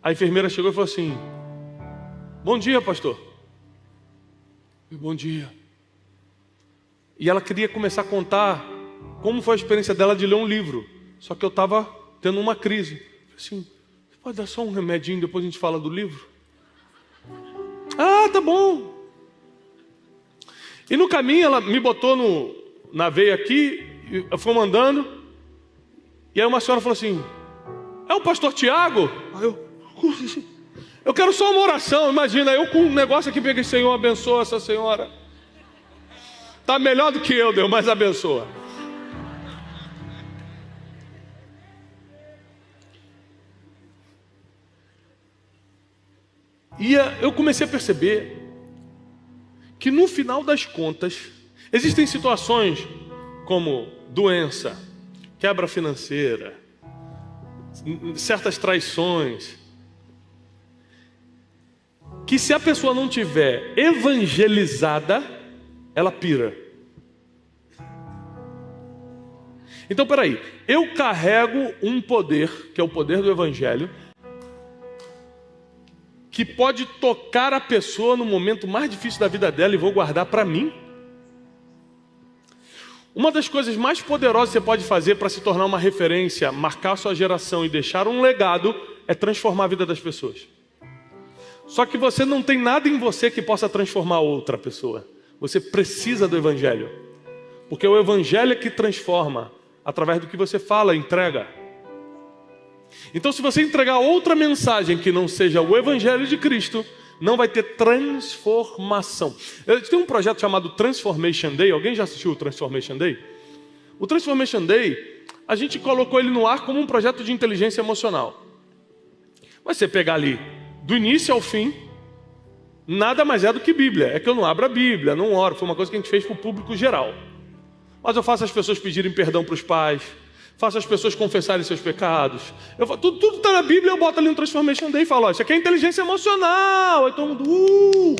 Speaker 1: A enfermeira chegou e falou assim, bom dia, pastor. Bom dia. E ela queria começar a contar como foi a experiência dela de ler um livro. Só que eu estava tendo uma crise. Eu falei assim, pode dar só um remedinho, depois a gente fala do livro? Ah, tá bom. E no caminho ela me botou na veia aqui, eu fui mandando. E aí uma senhora falou assim, é o pastor Tiago? Aí eu quero só uma oração. Imagina, eu com um negócio aqui, peguei, Senhor, abençoa essa senhora. Tá melhor do que eu, Deus, mas abençoa. E eu comecei a perceber que no final das contas, existem situações como doença, quebra financeira, certas traições, que se a pessoa não tiver evangelizada, ela pira. Então, peraí, eu carrego um poder, que é o poder do evangelho, que pode tocar a pessoa no momento mais difícil da vida dela e vou guardar para mim? Uma das coisas mais poderosas que você pode fazer para se tornar uma referência, marcar a sua geração e deixar um legado, é transformar a vida das pessoas. Só que você não tem nada em você que possa transformar outra pessoa. Você precisa do evangelho. Porque é o evangelho que transforma, através do que você fala, entrega. Então, se você entregar outra mensagem que não seja o evangelho de Cristo, não vai ter transformação. Tem um projeto chamado Transformation Day. Alguém já assistiu o Transformation Day? O Transformation Day, a gente colocou ele no ar como um projeto de inteligência emocional. Mas você pegar ali, do início ao fim, nada mais é do que Bíblia. É que eu não abro a Bíblia, não oro. Foi uma coisa que a gente fez para o público geral. Mas eu faço as pessoas pedirem perdão para os pais, faço as pessoas confessarem seus pecados. Tudo está na Bíblia, eu boto ali no Transformation Day e falo, ó, isso aqui é inteligência emocional. Aí todo mundo,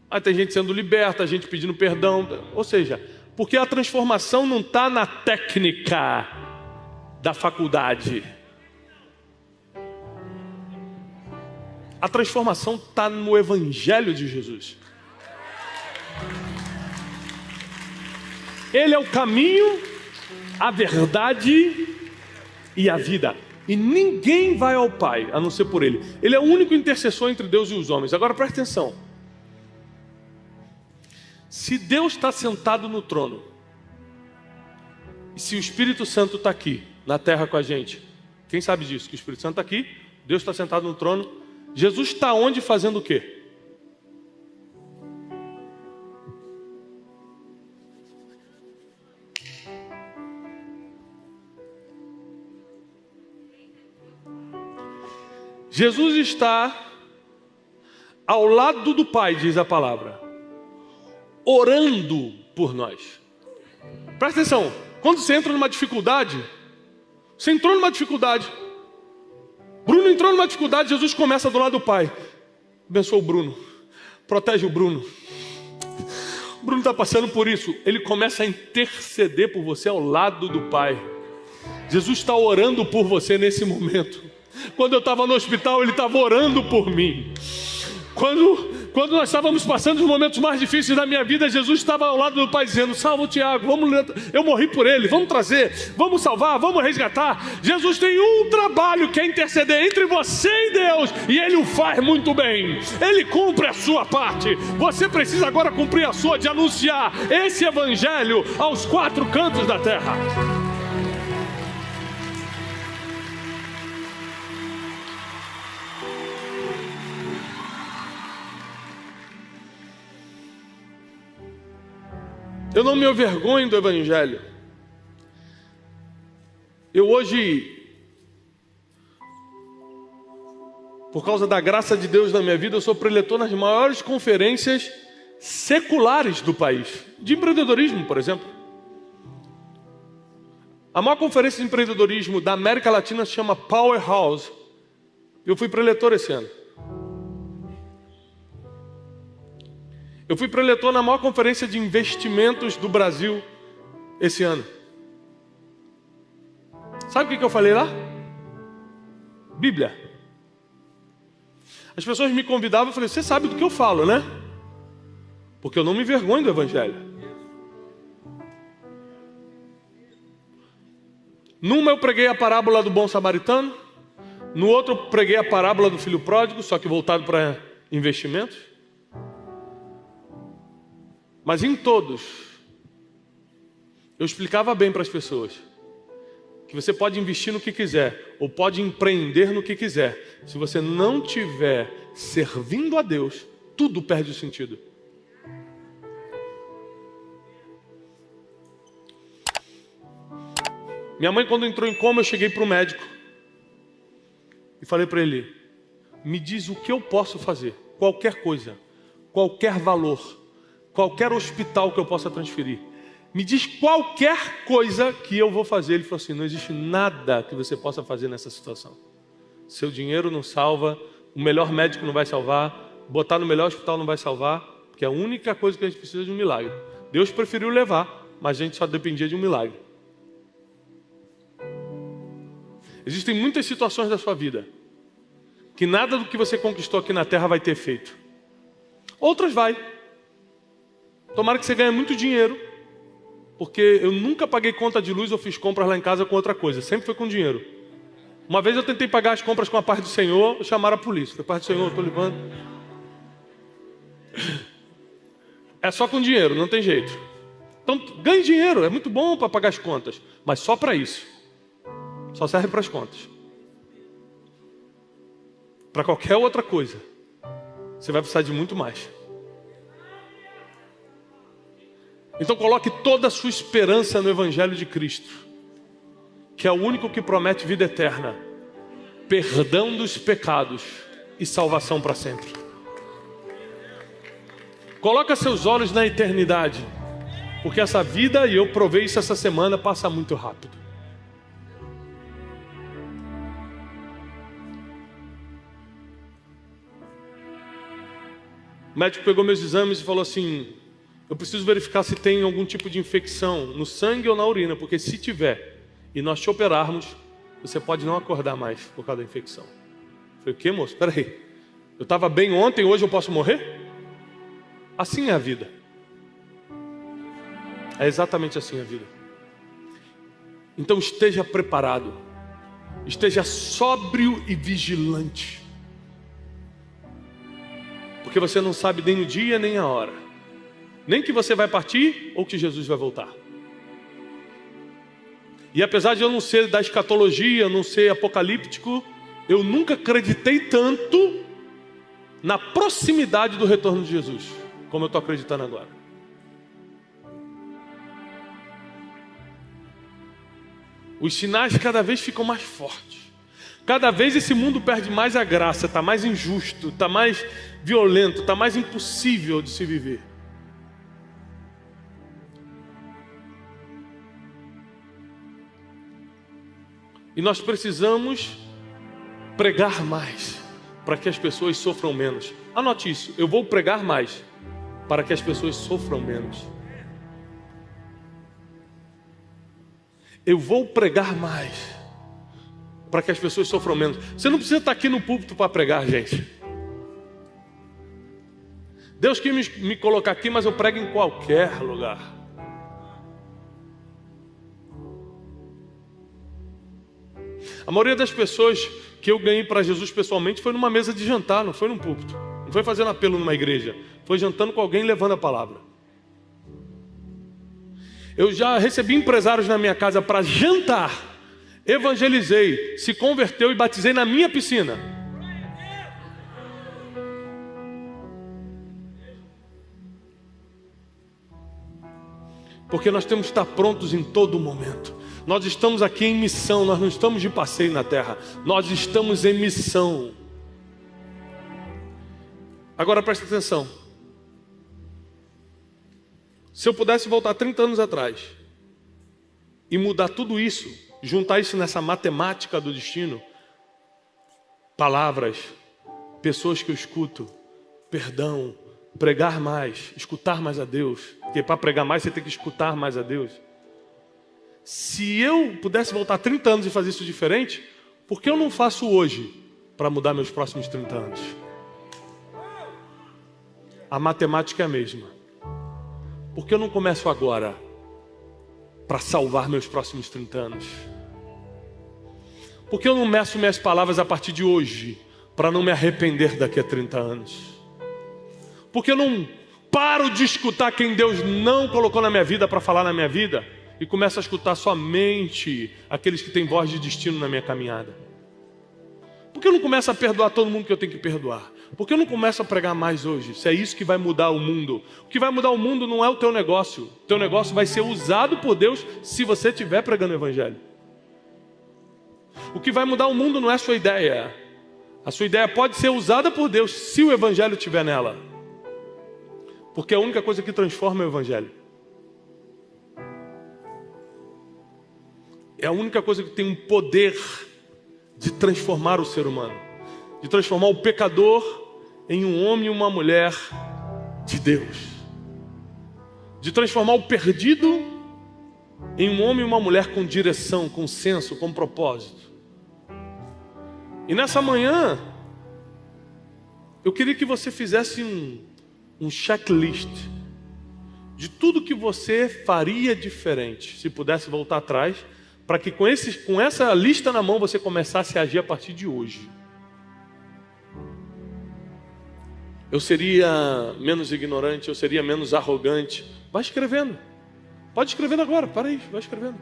Speaker 1: Aí tem gente sendo liberta, gente pedindo perdão. Ou seja, porque a transformação não está na técnica da faculdade. A transformação está no Evangelho de Jesus. Ele é o caminho, a verdade e a vida. E ninguém vai ao Pai, a não ser por Ele. Ele é o único intercessor entre Deus e os homens. Agora presta atenção. Se Deus está sentado no trono, e se o Espírito Santo está aqui, na terra com a gente, quem sabe disso? Que o Espírito Santo está aqui, Deus está sentado no trono. Jesus está onde fazendo o quê? Jesus está ao lado do Pai, diz a palavra, orando por nós. Presta atenção, quando você entra numa dificuldade, você entrou numa dificuldade, Bruno entrou numa dificuldade, Jesus começa do lado do Pai. Abençoa o Bruno, protege o Bruno. Bruno está passando por isso. Ele começa a interceder por você ao lado do Pai. Jesus está orando por você nesse momento. Quando eu estava no hospital, Ele estava orando por mim. Quando nós estávamos passando os momentos mais difíceis da minha vida, Jesus estava ao lado do Pai dizendo: salva o Tiago, eu morri por ele, vamos trazer, vamos salvar, vamos resgatar. Jesus tem um trabalho que é interceder entre você e Deus, e Ele o faz muito bem. Ele cumpre a sua parte. Você precisa agora cumprir a sua, de anunciar esse evangelho aos 4 cantos da terra. Eu não me envergonho do evangelho. Eu hoje, por causa da graça de Deus na minha vida, eu sou preletor nas maiores conferências seculares do país, de empreendedorismo, por exemplo. A maior conferência de empreendedorismo da América Latina se chama Powerhouse. Eu fui preletor esse ano. Eu fui preletor na maior conferência de investimentos do Brasil esse ano. Sabe o que eu falei lá? Bíblia. As pessoas me convidavam e eu falei: você sabe do que eu falo, né? Porque eu não me envergonho do evangelho. Numa eu preguei a parábola do bom samaritano. No outro eu preguei a parábola do filho pródigo, só que voltado para investimentos. Mas em todos, eu explicava bem para as pessoas que você pode investir no que quiser, ou pode empreender no que quiser. Se você não estiver servindo a Deus, tudo perde o sentido. Minha mãe, quando entrou em coma, eu cheguei para o médico e falei para ele: me diz o que eu posso fazer, qualquer coisa, qualquer valor, qualquer hospital que eu possa transferir. Me diz qualquer coisa que eu vou fazer. Ele falou assim: não existe nada que você possa fazer nessa situação. Seu dinheiro não salva, o melhor médico não vai salvar, botar no melhor hospital não vai salvar, porque a única coisa que a gente precisa é de um milagre. Deus preferiu levar, mas a gente só dependia de um milagre. Existem muitas situações da sua vida que nada do que você conquistou aqui na terra vai ter efeito. Outras vai. Tomara que você ganhe muito dinheiro, porque eu nunca paguei conta de luz ou fiz compras lá em casa com outra coisa, sempre foi com dinheiro. Uma vez eu tentei pagar as compras com a paz do Senhor, chamaram a polícia. Foi: paz do Senhor, eu estou levando. É só com dinheiro, não tem jeito. Então ganhe dinheiro, é muito bom para pagar as contas, mas só para isso. Só serve para as contas. Para qualquer outra coisa, você vai precisar de muito mais. Então coloque toda a sua esperança no Evangelho de Cristo, que é o único que promete vida eterna, perdão dos pecados e salvação para sempre. Coloca seus olhos na eternidade, porque essa vida, e eu provei isso essa semana, passa muito rápido. O médico pegou meus exames e falou assim: eu preciso verificar se tem algum tipo de infecção no sangue ou na urina, porque se tiver e nós te operarmos, você pode não acordar mais por causa da infecção. Eu falei: o que, moço? Espera aí. Eu estava bem ontem, hoje eu posso morrer? Assim é a vida. É exatamente assim a vida. Então esteja preparado. Esteja sóbrio e vigilante. Porque você não sabe nem o dia nem a hora. Nem que você vai partir ou que Jesus vai voltar. E apesar de eu não ser da escatologia, não ser apocalíptico, eu nunca acreditei tanto na proximidade do retorno de Jesus, como eu estou acreditando agora. Os sinais cada vez ficam mais fortes. Cada vez esse mundo perde mais a graça, está mais injusto, está mais violento, está mais impossível de se viver. E nós precisamos pregar mais, para que as pessoas sofram menos. Anote isso: eu vou pregar mais, para que as pessoas sofram menos. Eu vou pregar mais para que as pessoas sofram menos. Você não precisa estar aqui no púlpito para pregar, gente. Deus quis me colocar aqui, mas eu prego em qualquer lugar. A maioria das pessoas que eu ganhei para Jesus pessoalmente foi numa mesa de jantar, não foi num púlpito. Não foi fazendo apelo numa igreja. Foi jantando com alguém e levando a palavra. Eu já recebi empresários na minha casa para jantar. Evangelizei, se converteu e batizei na minha piscina. Porque nós temos que estar prontos em todo momento. Nós estamos aqui em missão, nós não estamos de passeio na terra. Nós estamos em missão. Agora presta atenção. Se eu pudesse voltar 30 anos atrás e mudar tudo isso, juntar isso nessa matemática do destino, palavras, pessoas que eu escuto, perdão, pregar mais, escutar mais a Deus, porque para pregar mais você tem que escutar mais a Deus. Se eu pudesse voltar 30 anos e fazer isso diferente, por que eu não faço hoje para mudar meus próximos 30 anos? A matemática é a mesma. Por que eu não começo agora para salvar meus próximos 30 anos? Por que eu não meço minhas palavras a partir de hoje para não me arrepender daqui a 30 anos? Por que eu não paro de escutar quem Deus não colocou na minha vida para falar na minha vida e começo a escutar somente aqueles que têm voz de destino na minha caminhada? Por que eu não começo a perdoar todo mundo que eu tenho que perdoar? Por que eu não começo a pregar mais hoje? Se é isso que vai mudar o mundo. O que vai mudar o mundo não é o teu negócio. O teu negócio vai ser usado por Deus se você estiver pregando o evangelho. O que vai mudar o mundo não é a sua ideia. A sua ideia pode ser usada por Deus se o evangelho estiver nela. Porque é a única coisa que transforma é o evangelho. É a única coisa que tem um poder de transformar o ser humano, de transformar o pecador em um homem e uma mulher de Deus, de transformar o perdido em um homem e uma mulher com direção, com senso, com propósito. E nessa manhã eu queria que você fizesse um checklist de tudo que você faria diferente se pudesse voltar atrás, para que com essa lista na mão você começasse a agir a partir de hoje. Eu seria menos ignorante, eu seria menos arrogante. Vai escrevendo. Pode escrevendo agora, para aí, vai escrevendo.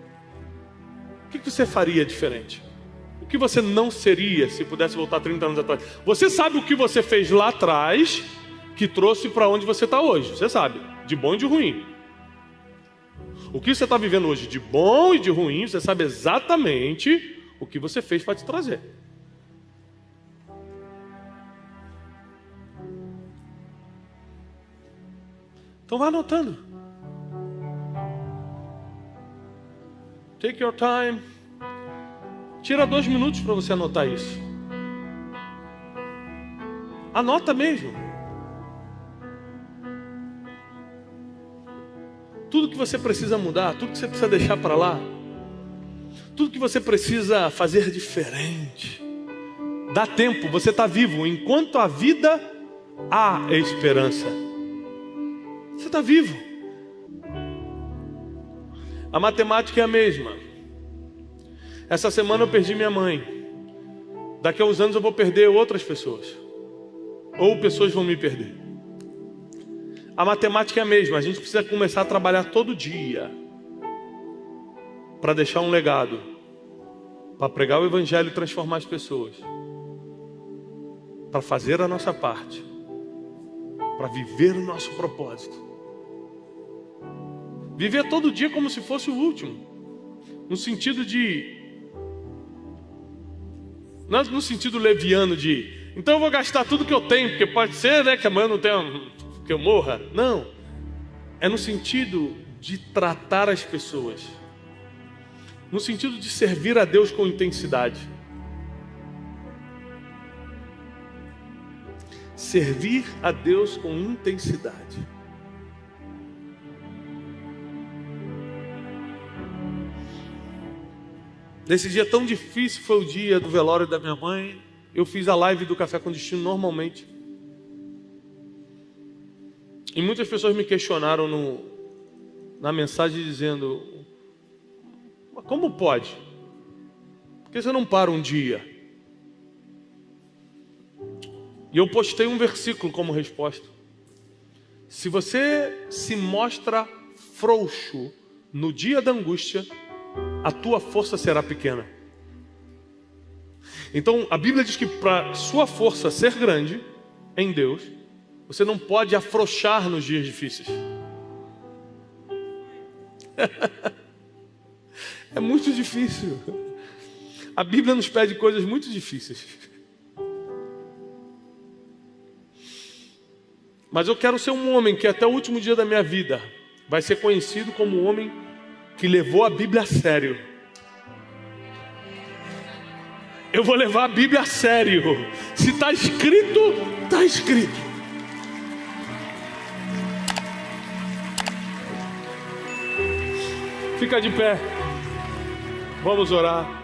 Speaker 1: O que você faria diferente? O que você não seria se pudesse voltar 30 anos atrás? Você sabe o que você fez lá atrás que trouxe para onde você está hoje. Você sabe, de bom e de ruim. O que você está vivendo hoje de bom e de ruim, você sabe exatamente o que você fez para te trazer. Então vá anotando. Take your time. Tira 2 minutos para você anotar isso. Anota mesmo. Tudo que você precisa mudar, tudo que você precisa deixar para lá, tudo que você precisa fazer diferente. Dá tempo, você está vivo. Enquanto a vida, há esperança. Você está vivo. A matemática é a mesma. Essa semana eu perdi minha mãe. Daqui a uns anos eu vou perder outras pessoas. Ou pessoas vão me perder. A matemática é a mesma. A gente precisa começar a trabalhar todo dia para deixar um legado, para pregar o evangelho e transformar as pessoas, para fazer a nossa parte, para viver o nosso propósito. Viver todo dia como se fosse o último, no sentido de, não é no sentido leviano de, então eu vou gastar tudo que eu tenho, porque pode ser, né, que amanhã não tenha, que eu morra. Não, é no sentido de tratar as pessoas, no sentido de servir a Deus com intensidade. Servir a Deus com intensidade. Nesse dia tão difícil, foi o dia do velório da minha mãe. Eu fiz a live do Café com Destino normalmente. E muitas pessoas me questionaram na mensagem dizendo: mas como pode? Por que você não para um dia? E eu postei um versículo como resposta. Se você se mostra frouxo no dia da angústia, a tua força será pequena. Então a Bíblia diz que para sua força ser grande em Deus, você não pode afrouxar nos dias difíceis. É muito difícil. A Bíblia nos pede coisas muito difíceis. Mas eu quero ser um homem que até o último dia da minha vida vai ser conhecido como um homem que levou a Bíblia a sério. Eu vou levar a Bíblia a sério. Se está escrito, está escrito. Fica de pé. Vamos orar.